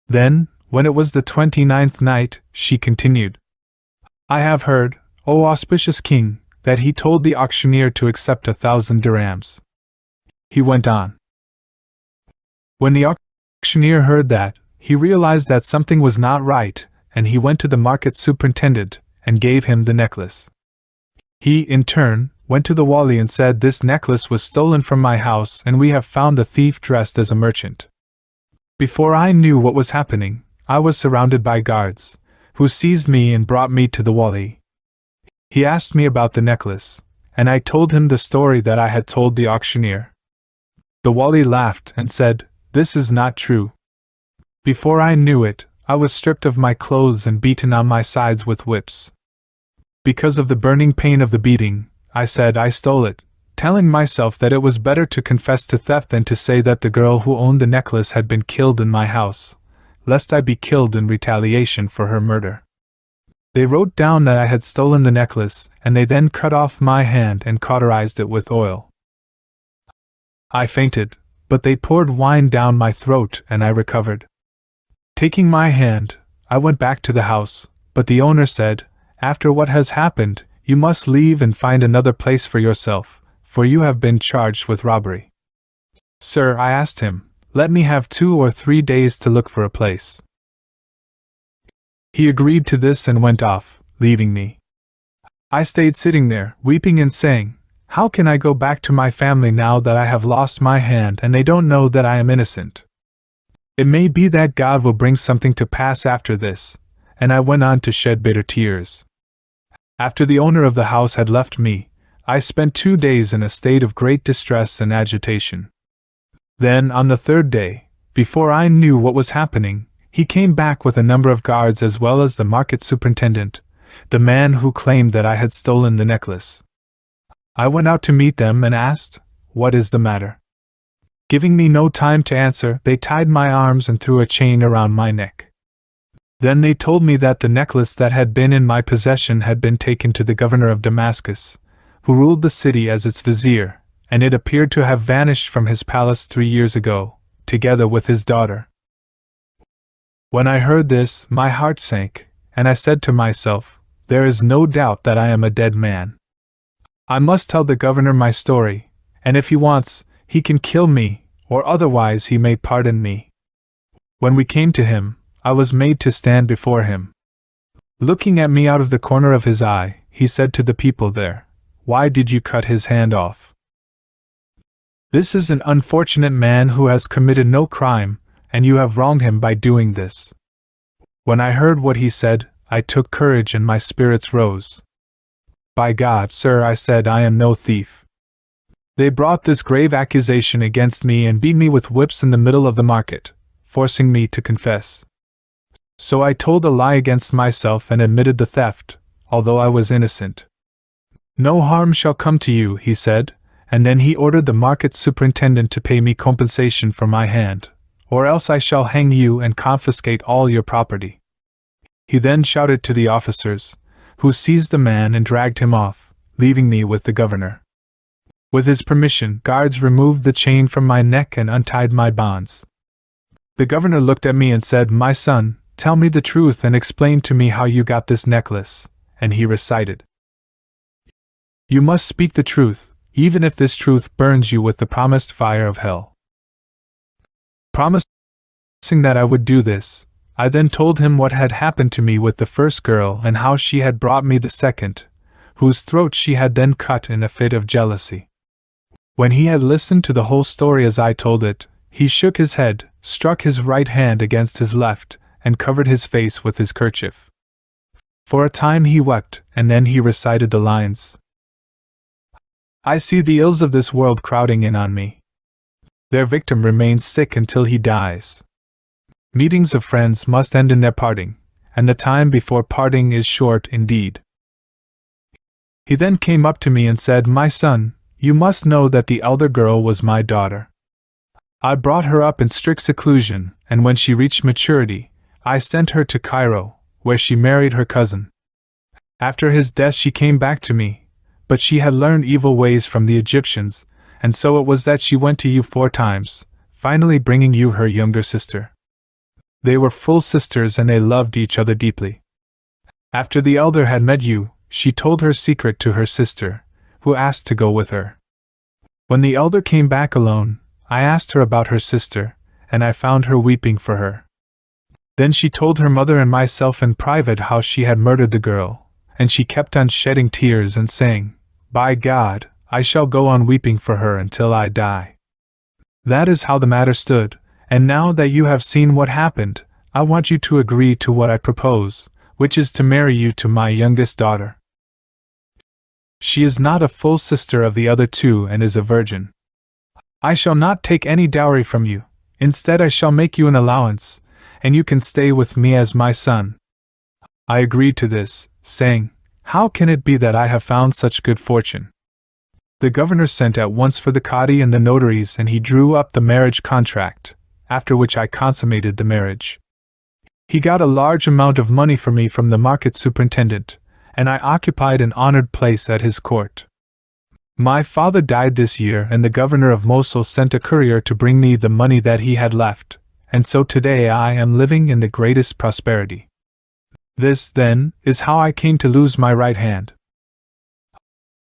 Then, when it was the 29th night, she continued, I have heard, O auspicious king, that he told the auctioneer to accept 1,000 dirhams. He went on. When the auctioneer heard that, he realized that something was not right, and he went to the market superintendent and gave him the necklace. He, in turn, went to the wali and said, This necklace was stolen from my house and we have found the thief dressed as a merchant. Before I knew what was happening, I was surrounded by guards, who seized me and brought me to the wali. He asked me about the necklace, and I told him the story that I had told the auctioneer. The wali laughed and said, This is not true. Before I knew it, I was stripped of my clothes and beaten on my sides with whips. Because of the burning pain of the beating, I said I stole it, telling myself that it was better to confess to theft than to say that the girl who owned the necklace had been killed in my house, lest I be killed in retaliation for her murder. They wrote down that I had stolen the necklace, and they then cut off my hand and cauterized it with oil. I fainted, but they poured wine down my throat and I recovered. Taking my hand, I went back to the house, but the owner said, After what has happened, you must leave and find another place for yourself, for you have been charged with robbery. Sir, I asked him, let me have 2 or 3 days to look for a place. He agreed to this and went off, leaving me. I stayed sitting there, weeping and saying, How can I go back to my family now that I have lost my hand and they don't know that I am innocent? It may be that God will bring something to pass after this, and I went on to shed bitter tears. After the owner of the house had left me, I spent 2 days in a state of great distress and agitation. Then, on the 3rd day, before I knew what was happening, he came back with a number of guards as well as the market superintendent, the man who claimed that I had stolen the necklace. I went out to meet them and asked, What is the matter? Giving me no time to answer, they tied my arms and threw a chain around my neck. Then they told me that the necklace that had been in my possession had been taken to the governor of Damascus, who ruled the city as its vizier, and it appeared to have vanished from his palace 3 years ago, together with his daughter. When I heard this, my heart sank, and I said to myself, There is no doubt that I am a dead man. I must tell the governor my story, and if he wants, he can kill me, or otherwise he may pardon me. When we came to him, I was made to stand before him. Looking at me out of the corner of his eye, he said to the people there, Why did you cut his hand off? This is an unfortunate man who has committed no crime, and you have wronged him by doing this. When I heard what he said, I took courage and my spirits rose. By God, sir, I said, I am no thief. They brought this grave accusation against me and beat me with whips in the middle of the market, forcing me to confess. So I told a lie against myself and admitted the theft, although I was innocent. No harm shall come to you, he said, and then he ordered the market superintendent to pay me compensation for my hand, or else I shall hang you and confiscate all your property. He then shouted to the officers, who seized the man and dragged him off, leaving me with the governor. With his permission, guards removed the chain from my neck and untied my bonds. The governor looked at me and said, My son, tell me the truth and explain to me how you got this necklace, and he recited. You must speak the truth, even if this truth burns you with the promised fire of hell. Promising that I would do this, I then told him what had happened to me with the first girl and how she had brought me the second, whose throat she had then cut in a fit of jealousy. When he had listened to the whole story as I told it, he shook his head, struck his right hand against his left, and covered his face with his kerchief. For a time he wept, and then he recited the lines. I see the ills of this world crowding in on me. Their victim remains sick until he dies. Meetings of friends must end in their parting, and the time before parting is short indeed. He then came up to me and said, My son, you must know that the elder girl was my daughter. I brought her up in strict seclusion, and when she reached maturity, I sent her to Cairo, where she married her cousin. After his death she came back to me, but she had learned evil ways from the Egyptians, and so it was that she went to you 4 times, finally bringing you her younger sister. They were full sisters and they loved each other deeply. After the elder had met you, she told her secret to her sister, who asked to go with her. When the elder came back alone, I asked her about her sister, and I found her weeping for her. Then she told her mother and myself in private how she had murdered the girl, and she kept on shedding tears and saying, "By God, I shall go on weeping for her until I die." That is how the matter stood, and now that you have seen what happened, I want you to agree to what I propose, which is to marry you to my youngest daughter. She is not a full sister of the other two and is a virgin. I shall not take any dowry from you, instead I shall make you an allowance, and you can stay with me as my son. I agreed to this, saying, "How can it be that I have found such good fortune?" The governor sent at once for the Qadi and the notaries, and he drew up the marriage contract, after which I consummated the marriage. He got a large amount of money for me from the market superintendent, and I occupied an honored place at his court. My father died this year, and the governor of Mosul sent a courier to bring me the money that he had left, and so today I am living in the greatest prosperity. This, then, is how I came to lose my right hand.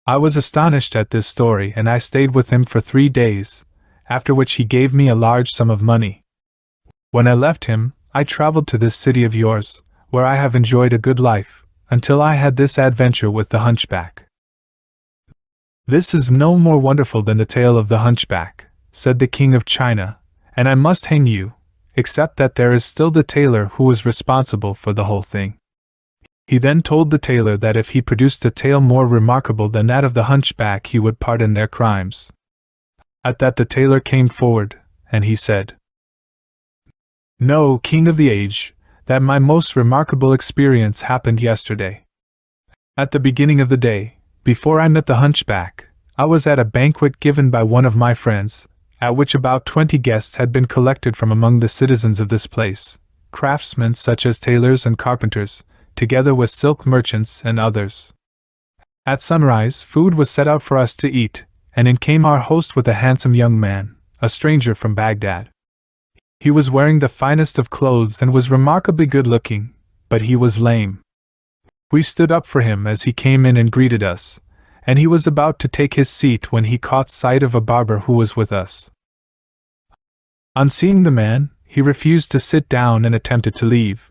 I was astonished at this story, and I stayed with him for 3 days, after which he gave me a large sum of money. When I left him, I traveled to this city of yours, where I have enjoyed a good life, until I had this adventure with the hunchback. This is no more wonderful than the tale of the hunchback, said the king of China, and I must hang you, except that there is still the tailor who was responsible for the whole thing. He then told the tailor that if he produced a tale more remarkable than that of the hunchback he would pardon their crimes. At that the tailor came forward, and he said, "Know, king of the age, that my most remarkable experience happened yesterday. At the beginning of the day, before I met the hunchback, I was at a banquet given by one of my friends, at which about 20 guests had been collected from among the citizens of this place, craftsmen such as tailors and carpenters, together with silk merchants and others. At sunrise, food was set out for us to eat, and in came our host with a handsome young man, a stranger from Baghdad. He was wearing the finest of clothes and was remarkably good-looking, but he was lame. We stood up for him as he came in and greeted us, and he was about to take his seat when he caught sight of a barber who was with us. On seeing the man, he refused to sit down and attempted to leave.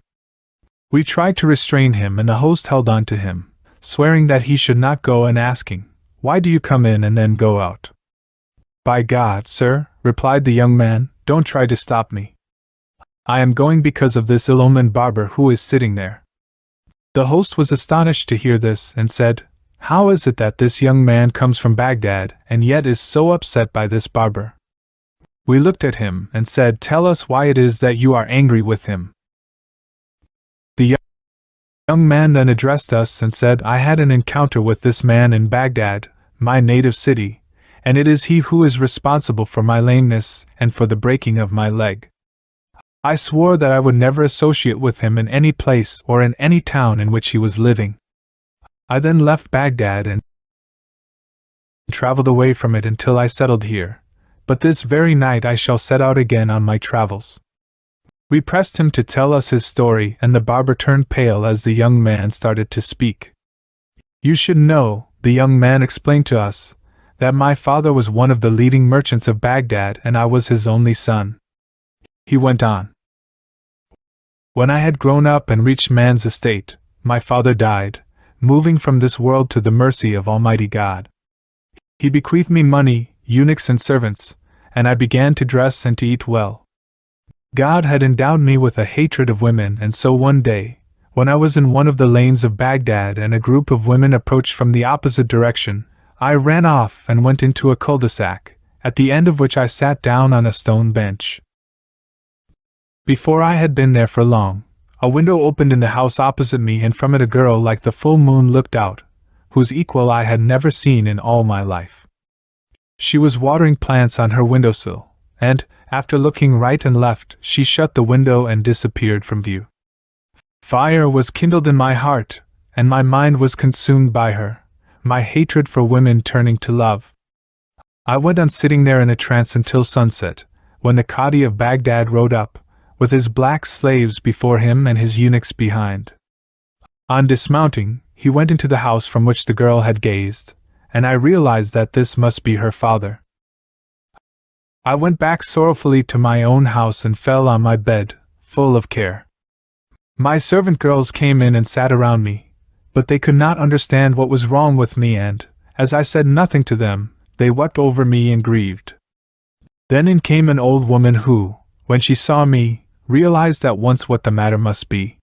We tried to restrain him, and the host held on to him, swearing that he should not go, and asking, "Why do you come in and then go out?" "By God, sir," replied the young man, "don't try to stop me. I am going because of this ill-omened barber who is sitting there." The host was astonished to hear this, and said, "How is it that this young man comes from Baghdad, and yet is so upset by this barber?" We looked at him, and said, "Tell us why it is that you are angry with him." The young man then addressed us and said, "I had an encounter with this man in Baghdad, my native city, and it is he who is responsible for my lameness and for the breaking of my leg. I swore that I would never associate with him in any place or in any town in which he was living. I then left Baghdad and traveled away from it until I settled here, but this very night I shall set out again on my travels." We pressed him to tell us his story, and the barber turned pale as the young man started to speak. "You should know," the young man explained to us, "that my father was one of the leading merchants of Baghdad and I was his only son." He went on, "When I had grown up and reached man's estate, my father died, moving from this world to the mercy of Almighty God. He bequeathed me money, eunuchs and servants, and I began to dress and to eat well. God had endowed me with a hatred of women, and so one day, when I was in one of the lanes of Baghdad and a group of women approached from the opposite direction, I ran off and went into a cul-de-sac, at the end of which I sat down on a stone bench. Before I had been there for long, a window opened in the house opposite me, and from it a girl like the full moon looked out, whose equal I had never seen in all my life. She was watering plants on her windowsill, and, after looking right and left, she shut the window and disappeared from view. Fire was kindled in my heart, and my mind was consumed by her, my hatred for women turning to love. I went on sitting there in a trance until sunset, when the Qadi of Baghdad rode up, with his black slaves before him and his eunuchs behind. On dismounting, he went into the house from which the girl had gazed, and I realized that this must be her father. I went back sorrowfully to my own house and fell on my bed, full of care. My servant girls came in and sat around me, but they could not understand what was wrong with me, and, as I said nothing to them, they wept over me and grieved. Then in came an old woman who, when she saw me, realized at once what the matter must be.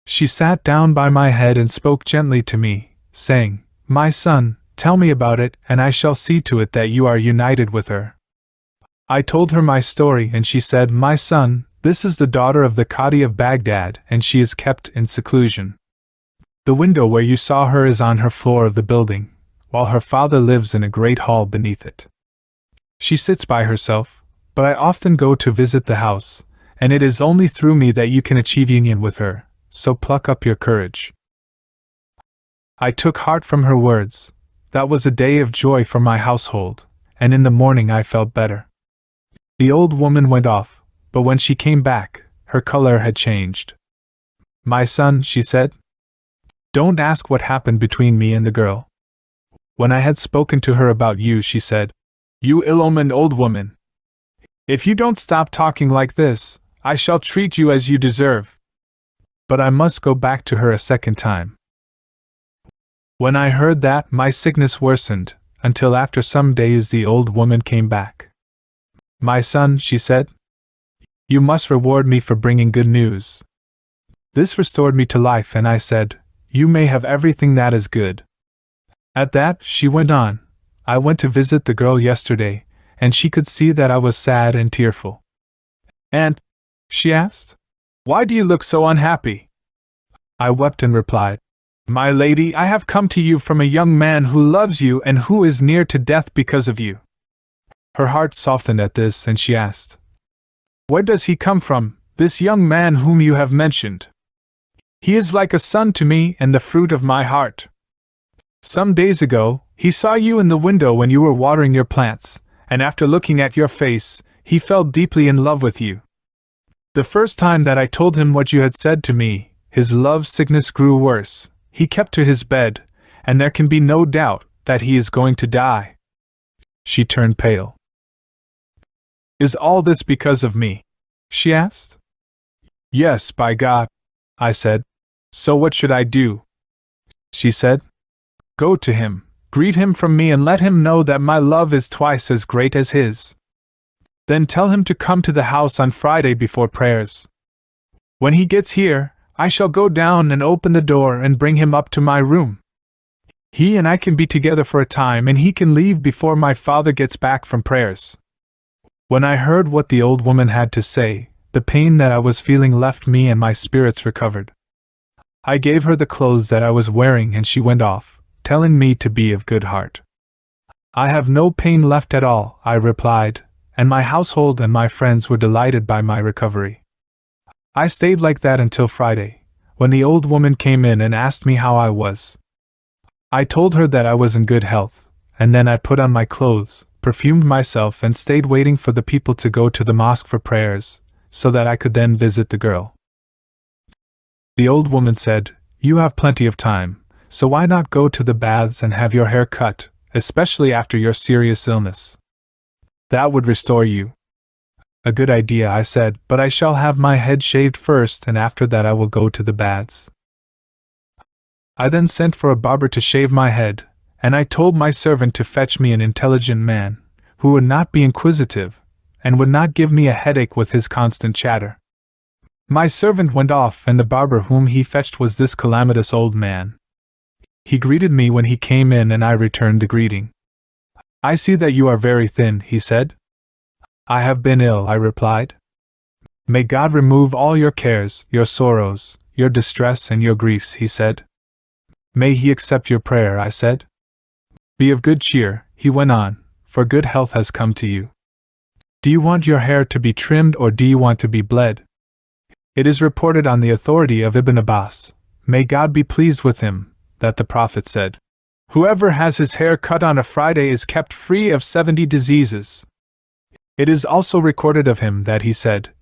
She sat down by my head and spoke gently to me, saying, "My son, tell me about it, and I shall see to it that you are united with her." I told her my story, and she said, "My son, this is the daughter of the Qadi of Baghdad, and she is kept in seclusion. The window where you saw her is on her floor of the building, while her father lives in a great hall beneath it. She sits by herself, but I often go to visit the house, and it is only through me that you can achieve union with her, so pluck up your courage." I took heart from her words. That was a day of joy for my household, and in the morning I felt better. The old woman went off, but when she came back, her color had changed. "My son," she said, "don't ask what happened between me and the girl." When I had spoken to her about you, she said, "You ill-omened old woman! If you don't stop talking like this, I shall treat you as you deserve." But I must go back to her a second time. When I heard that, my sickness worsened, until after some days the old woman came back. "My son," she said, "you must reward me for bringing good news." This restored me to life, and I said, "You may have everything that is good." At that, she went on, "I went to visit the girl yesterday, and she could see that I was sad and tearful. 'And,' she asked, 'why do you look so unhappy?' I wept and replied, 'My lady, I have come to you from a young man who loves you and who is near to death because of you.' Her heart softened at this, and she asked, 'Where does he come from, this young man whom you have mentioned?' 'He is like a son to me and the fruit of my heart. Some days ago, he saw you in the window when you were watering your plants, and after looking at your face, he fell deeply in love with you. The first time that I told him what you had said to me, his love sickness grew worse, he kept to his bed, and there can be no doubt that he is going to die." She turned pale. "Is all this because of me?" she asked. "Yes, by God," I said. "So what should I do?" She said, "Go to him, greet him from me, and let him know that my love is twice as great as his. Then tell him to come to the house on Friday before prayers. When he gets here, I shall go down and open the door and bring him up to my room. He and I can be together for a time, and he can leave before my father gets back from prayers." When I heard what the old woman had to say, the pain that I was feeling left me and my spirits recovered. I gave her the clothes that I was wearing, and she went off, telling me to be of good heart. "I have no pain left at all," I replied, and my household and my friends were delighted by my recovery. I stayed like that until Friday, when the old woman came in and asked me how I was. I told her that I was in good health, and then I put on my clothes, perfumed myself, and stayed waiting for the people to go to the mosque for prayers, so that I could then visit the girl. The old woman said, "You have plenty of time, so why not go to the baths and have your hair cut, especially after your serious illness? That would restore you." "A good idea," I said, "but I shall have my head shaved first, and after that I will go to the baths." I then sent for a barber to shave my head, and I told my servant to fetch me an intelligent man, who would not be inquisitive, and would not give me a headache with his constant chatter. My servant went off, and the barber whom he fetched was this calamitous old man. He greeted me when he came in, and I returned the greeting. "I see that you are very thin," he said. "I have been ill," I replied. "May God remove all your cares, your sorrows, your distress, and your griefs," he said. "May He accept your prayer," I said. "Be of good cheer," he went on, "for good health has come to you. Do you want your hair to be trimmed, or do you want to be bled? It is reported on the authority of Ibn Abbas, may God be pleased with him, that the Prophet said, 'Whoever has his hair cut on a Friday is kept free of 70 diseases. It is also recorded of him that he said,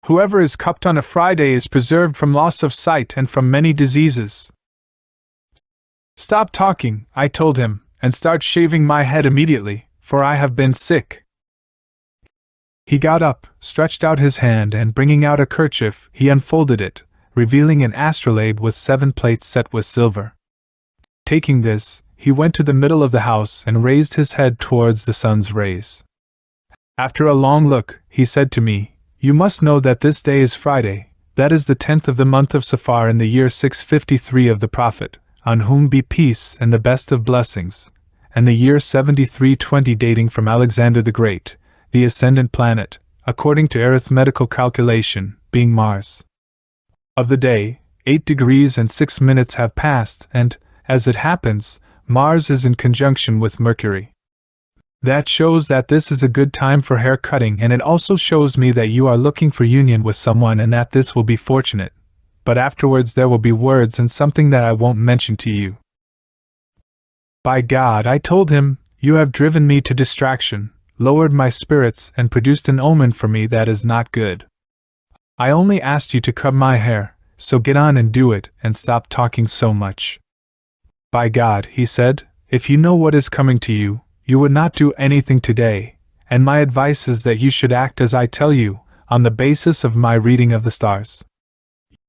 Whoever is cupped on a Friday is preserved from loss of sight and from many diseases. Stop talking, I told him, and start shaving my head immediately, for I have been sick. He got up, stretched out his hand, and bringing out a kerchief, he unfolded it, revealing an astrolabe with 7 plates set with silver. Taking this, he went to the middle of the house and raised his head towards the sun's rays. After a long look, he said to me, "You must know that this day is Friday, that is the 10th of the month of Safar in the year 653 of the Prophet, on whom be peace and the best of blessings, and the year 7320 dating from Alexander the Great, the ascendant planet, according to arithmetical calculation, being Mars. Of the day, 8 degrees and 6 minutes have passed, and, as it happens, Mars is in conjunction with Mercury. That shows that this is a good time for hair cutting, and it also shows me that you are looking for union with someone and that this will be fortunate. But afterwards there will be words and something that I won't mention to you." By God, I told him, "You have driven me to distraction, lowered my spirits, and produced an omen for me that is not good. I only asked you to cut my hair, so get on and do it, and stop talking so much." "By God," he said, "if you know what is coming to you, you would not do anything today, and my advice is that you should act as I tell you, on the basis of my reading of the stars.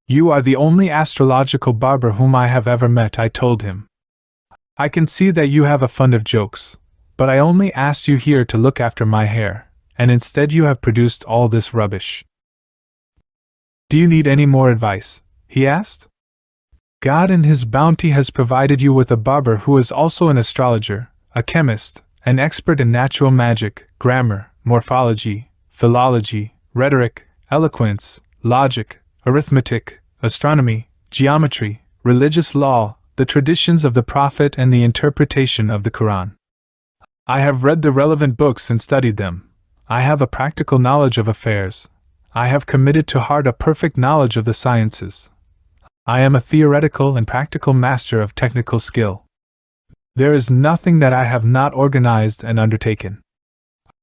You are the only astrological barber whom I have ever met," I told him. "I can see that you have a fund of jokes, but I only asked you here to look after my hair, and instead you have produced all this rubbish." "Do you need any more advice?" he asked. "God in His bounty has provided you with a barber who is also an astrologer, a chemist, an expert in natural magic, grammar, morphology, philology, rhetoric, eloquence, logic, arithmetic, astronomy, geometry, religious law, the traditions of the Prophet, and the interpretation of the Quran. I have read the relevant books and studied them. I have a practical knowledge of affairs. I have committed to heart a perfect knowledge of the sciences. I am a theoretical and practical master of technical skill. There is nothing that I have not organized and undertaken.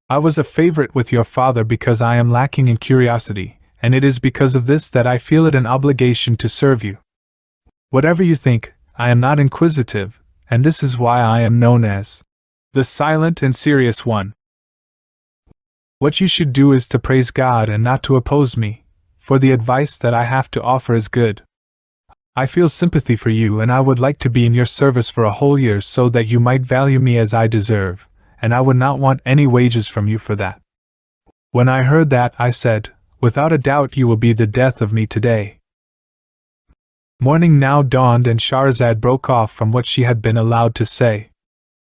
I was a favorite with your father because I am lacking in curiosity, and it is because of this that I feel it an obligation to serve you. Whatever you think, I am not inquisitive, and this is why I am known as the silent and serious one. What you should do is to praise God and not to oppose me, for the advice that I have to offer is good. I feel sympathy for you, and I would like to be in your service for a whole year so that you might value me as I deserve, and I would not want any wages from you for that." When I heard that, I said, "Without a doubt you will be the death of me today." Morning now dawned, and Shahrazad broke off from what she had been allowed to say.